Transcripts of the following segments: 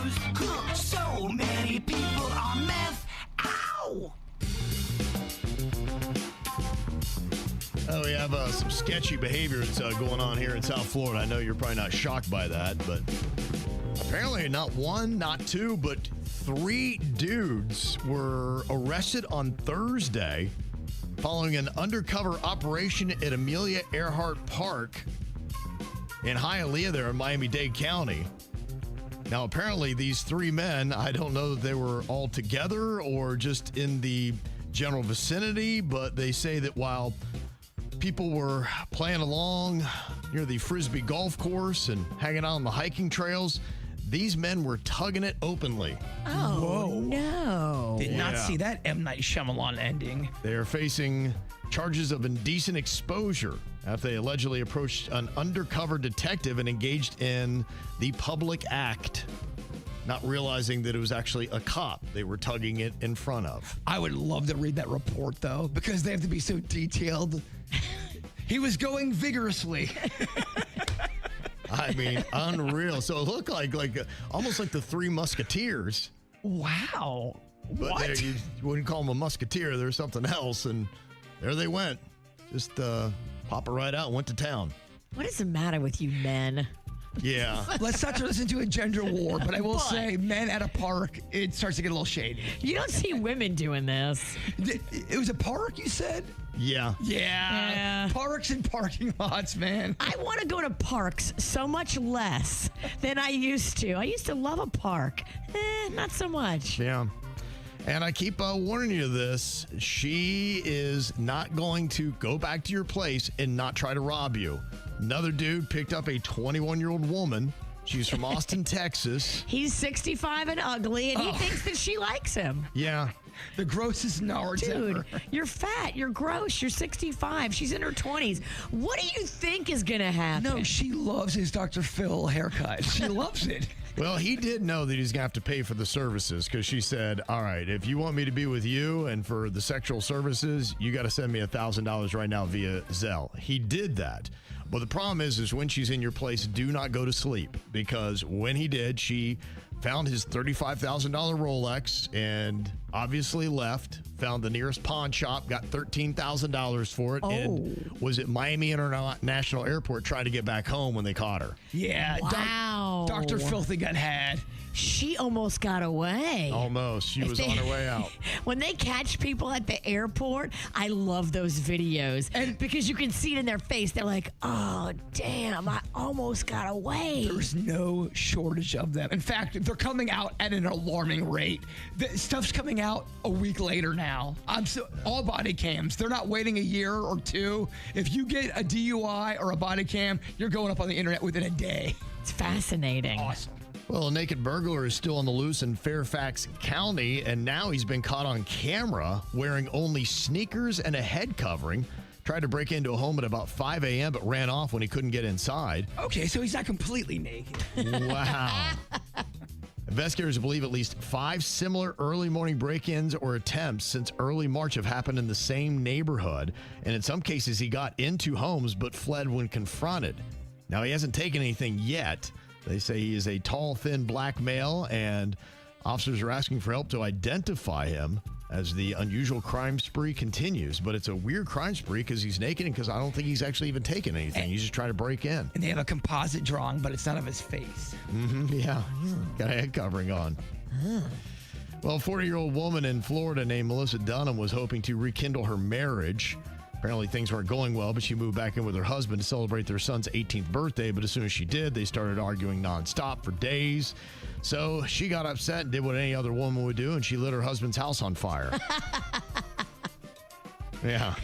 news. So many people on meth. Ow! We have some sketchy behavior that's going on here in South Florida. I know you're probably not shocked by that, but apparently not one, not two, but 3 dudes were arrested on Thursday following an undercover operation at Amelia Earhart Park in Hialeah there in Miami-Dade County. Now, apparently these 3 men, I don't know that they were all together or just in the general vicinity, but they say that while people were playing along near the Frisbee golf course and hanging out on the hiking trails, these men were tugging it openly. Oh, Whoa. no. Did not see that M. Night Shyamalan ending. They are facing charges of indecent exposure after they allegedly approached an undercover detective and engaged in the public act, not realizing that it was actually a cop they were tugging it in front of. I would love to read that report, though, because they have to be so detailed. He was going vigorously. I mean, unreal. So it looked like almost like the 3 Musketeers. Wow. But What? you wouldn't call them a musketeer. There's something else. And there they went. Just pop it right out and went to town. What is the matter with you men? Yeah. Let's not turn this into a gender war, but I will say, men at a park, it starts to get a little shady. You don't see women doing this. It was a park, you said? Yeah. Yeah. Parks and parking lots, man. I want to go to parks so much less than I used to. I used to love a park. Not so much. Yeah. And I keep warning you of this. She is not going to go back to your place and not try to rob you. Another dude picked up a 21-year-old woman. She's from Austin, Texas. He's 65 and ugly, and he thinks that she likes him. Yeah. The grossest nards Dude, ever. you're fat. You're gross. You're 65. She's in her 20s. What do you think is going to happen? No, she loves his Dr. Phil haircut. She loves it. Well, he did know that he's going to have to pay for the services because she said, all right, if you want me to be with you and for the sexual services, you got to send me $1,000 right now via Zelle. He did that. But the problem is when she's in your place, do not go to sleep, because when he did, she found his $35,000 Rolex and obviously left, found the nearest pawn shop, got $13,000 for it, and was at Miami International Airport trying to get back home when they caught her. Yeah. Wow. Dr. Filthy got had. She almost got away. Almost. She was on her way out. When they catch people at the airport, I love those videos. And because you can see it in their face. They're like, oh, damn, I almost got away. There's no shortage of them. In fact, they're coming out at an alarming rate. The stuff's coming out a week later now. All body cams. They're not waiting a year or 2. If you get a DUI or a body cam, you're going up on the internet within a day. It's fascinating. Awesome. Well, a naked burglar is still on the loose in Fairfax County, and now he's been caught on camera wearing only sneakers and a head covering. Tried to break into a home at about 5 a.m., but ran off when he couldn't get inside. Okay, so he's not completely naked. Wow. Investigators believe at least 5 similar early morning break-ins or attempts since early March have happened in the same neighborhood, and in some cases he got into homes but fled when confronted. Now, he hasn't taken anything yet. They say he is a tall, thin black male, and officers are asking for help to identify him as the unusual crime spree continues. But it's a weird crime spree because he's naked and because I don't think he's actually even taken anything. He's just trying to break in. And they have a composite drawing, but it's not of his face. Yeah, got a head covering on. Well, a 40-year-old woman in Florida named Melissa Dunham was hoping to rekindle her marriage. Apparently things weren't going well, but she moved back in with her husband to celebrate their son's 18th birthday. But as soon as she did, they started arguing nonstop for days. So she got upset and did what any other woman would do, and she lit her husband's house on fire. Yeah.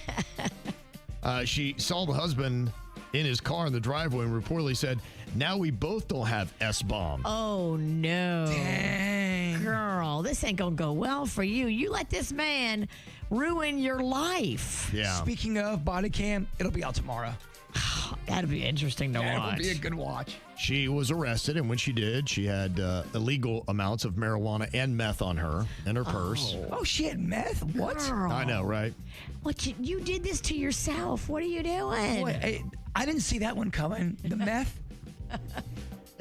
She saw the husband in his car in the driveway and reportedly said, now we both don't have S-bomb. Oh, no. Dang. Girl, this ain't going to go well for you. You let this man ruin your life. Yeah. Speaking of body cam, it'll be out tomorrow. That'd be interesting to watch. It'll be a good watch. She was arrested, and when she did, she had illegal amounts of marijuana and meth on her in her purse. Oh, she had meth? What? Girl. I know, right? What you did this to yourself. What are you doing? Boy, I didn't see that one coming. The meth?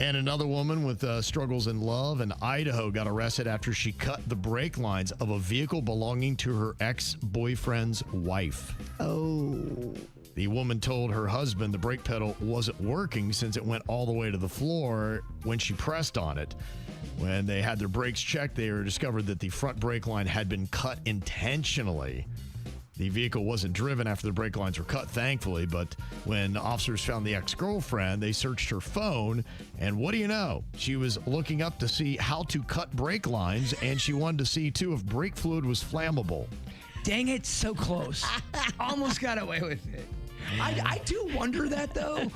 And another woman with struggles in love in Idaho got arrested after she cut the brake lines of a vehicle belonging to her ex-boyfriend's wife. Oh. The woman told her husband the brake pedal wasn't working since it went all the way to the floor when she pressed on it. When they had their brakes checked, they discovered that the front brake line had been cut intentionally. The vehicle wasn't driven after the brake lines were cut, thankfully, but when officers found the ex-girlfriend, they searched her phone, and what do you know? She was looking up to see how to cut brake lines, and she wanted to see, too, if brake fluid was flammable. Dang it, so close. Almost got away with it. I do wonder that, though.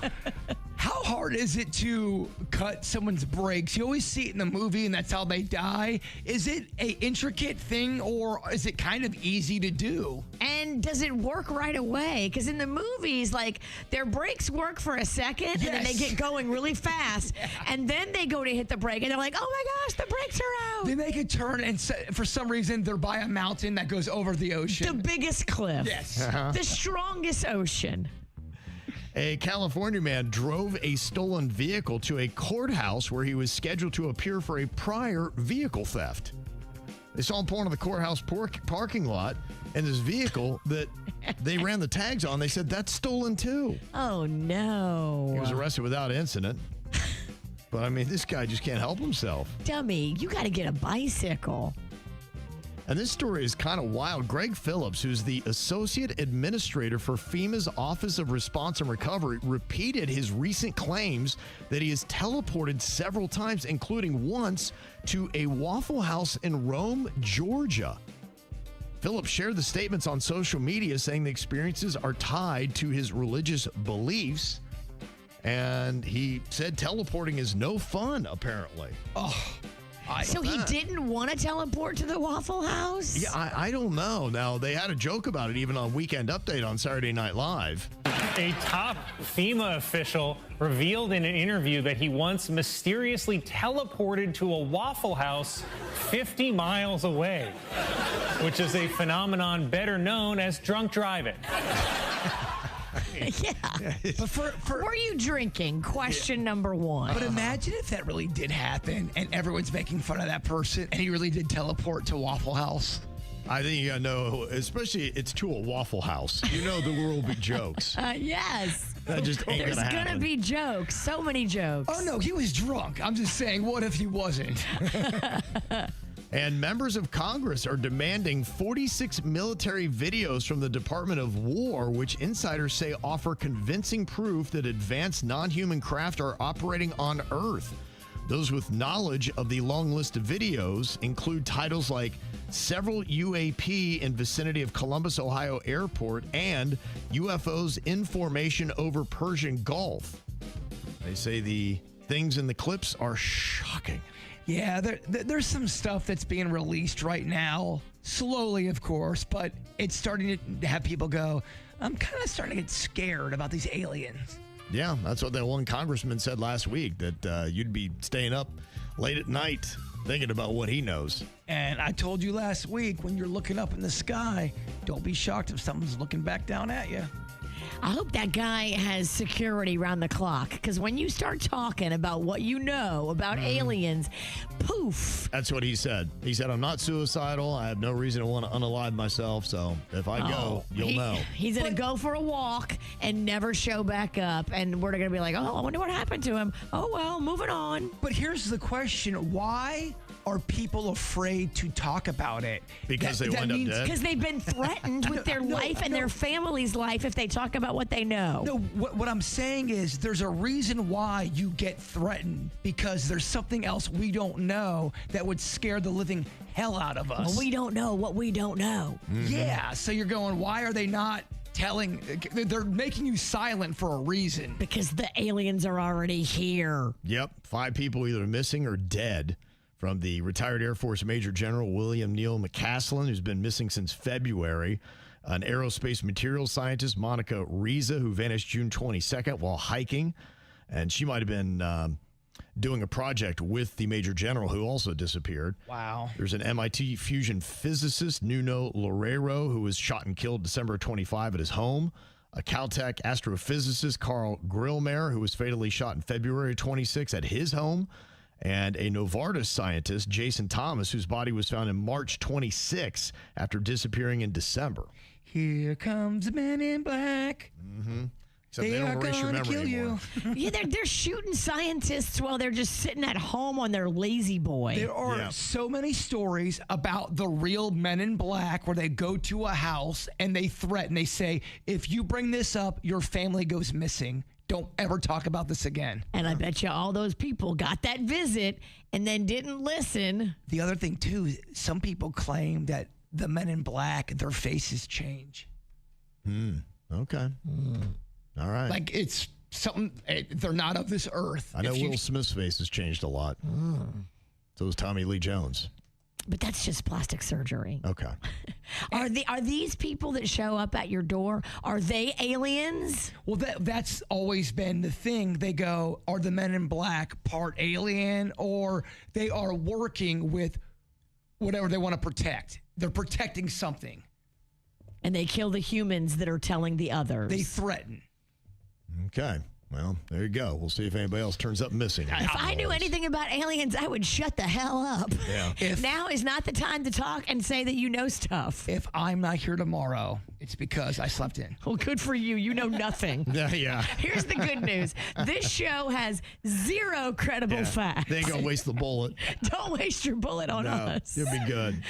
How hard is it to cut someone's brakes? You always see it in the movie, and that's how they die. Is it an intricate thing, or is it kind of easy to do? And does it work right away? Because in the movies, like, their brakes work for a second, and then they get going really fast, and then they go to hit the brake, and they're like, oh my gosh, the brakes are out. They make a turn, and for some reason, they're by a mountain that goes over the ocean. The biggest cliff. Yes. The strongest ocean. A California man drove a stolen vehicle to a courthouse where he was scheduled to appear for a prior vehicle theft. They saw him pulling to the courthouse parking lot, and this vehicle that they ran the tags on, they said, that's stolen too. Oh, no. He was arrested without incident. But, I mean, this guy just can't help himself. Dummy, you got to get a bicycle. And this story is kind of wild. Greg Phillips, who's the Associate Administrator for FEMA's Office of Response and Recovery, repeated his recent claims that he has teleported several times, including once to a Waffle House in Rome, Georgia. Phillips shared the statements on social media, saying the experiences are tied to his religious beliefs. And he said teleporting is no fun, apparently. So he didn't want to teleport to the Waffle House? Yeah, I don't know. Now, they had a joke about it even on Weekend Update on Saturday Night Live. A top FEMA official revealed in an interview that he once mysteriously teleported to a Waffle House 50 miles away, which is a phenomenon better known as drunk driving. Yeah. But were you drinking? Question number one. But imagine if that really did happen and everyone's making fun of that person and he really did teleport to Waffle House. I think you gotta know, especially it's to a Waffle House. You know there will be jokes. Yes. That just ain't There's gonna happen. gonna be jokes. So many jokes. Oh, no, he was drunk. I'm just saying, what if he wasn't? And members of Congress are demanding 46 military videos from the Department of War, which insiders say offer convincing proof that advanced non-human craft are operating on Earth. Those with knowledge of the long list of videos include titles like several UAP in vicinity of Columbus, Ohio airport and UFOs in formation over Persian Gulf. They say the things in the clips are shocking. Yeah, there's some stuff that's being released right now, slowly, of course, but it's starting to have people go, I'm kind of starting to get scared about these aliens. Yeah, that's what that one congressman said last week, that you'd be staying up late at night thinking about what he knows. And I told you last week, when you're looking up in the sky, don't be shocked if someone's looking back down at you. I hope that guy has security around the clock, because when you start talking about what you know about aliens, poof. That's what he said. He said, I'm not suicidal. I have no reason to want to unalive myself. So if I go, you'll know. He's going to go for a walk and never show back up. And we're going to be like, oh, I wonder what happened to him. Oh, well, moving on. But here's the question. Why are people afraid to talk about it? Because they wind up dead? Because they've been threatened with their life and their family's life if they talk about what they know. No, what I'm saying is there's a reason why you get threatened, because there's something else we don't know that would scare the living hell out of us. Well, we don't know what we don't know. Yeah, so you're going, why are they not telling? They're making you silent for a reason. Because the aliens are already here. Yep. 5 people either missing or dead. From the retired Air Force Major General William Neal McCaslin, who's been missing since February. An aerospace materials scientist, Monica Riza, who vanished June 22nd while hiking. And she might have been doing a project with the Major General, who also disappeared. Wow. There's an MIT fusion physicist, Nuno Loureiro, who was shot and killed December 25 at his home. a Caltech astrophysicist, Carl Grillmeier, who was fatally shot in February 26 at his home, and a Novartis scientist, Jason Thomas, whose body was found in March 26 after disappearing in December. Here comes the men in black. Except they don't erase your memory anymore. Yeah, they're shooting scientists while they're just sitting at home on their lazy boy. There are so many stories about the real men in black where they go to a house and they threaten. They say, if you bring this up, your family goes missing. Don't ever talk about this again. And I bet you all those people got that visit and then didn't listen. The other thing, too, some people claim that the men in black, their faces change. Okay. All right. Like it's something, they're not of this earth. I know Will Smith's face has changed a lot. So has Tommy Lee Jones. But that's just plastic surgery. Okay. Are these people that show up at your door, are they aliens? Well, that's always been the thing. They go, are the men in black part alien, or they are working with whatever they want to protect? They're protecting something. And they kill the humans that are telling the others. They threaten. Okay. Well, there you go. We'll see if anybody else turns up missing. If I knew anything about aliens, I would shut the hell up. Yeah. Now is not the time to talk and say that you know stuff. If I'm not here tomorrow, it's because I slept in. Well, good for you. You know nothing. Yeah. Here's the good news. This show has zero credible facts. They ain't going to waste the bullet. Don't waste your bullet on us. You'll be good.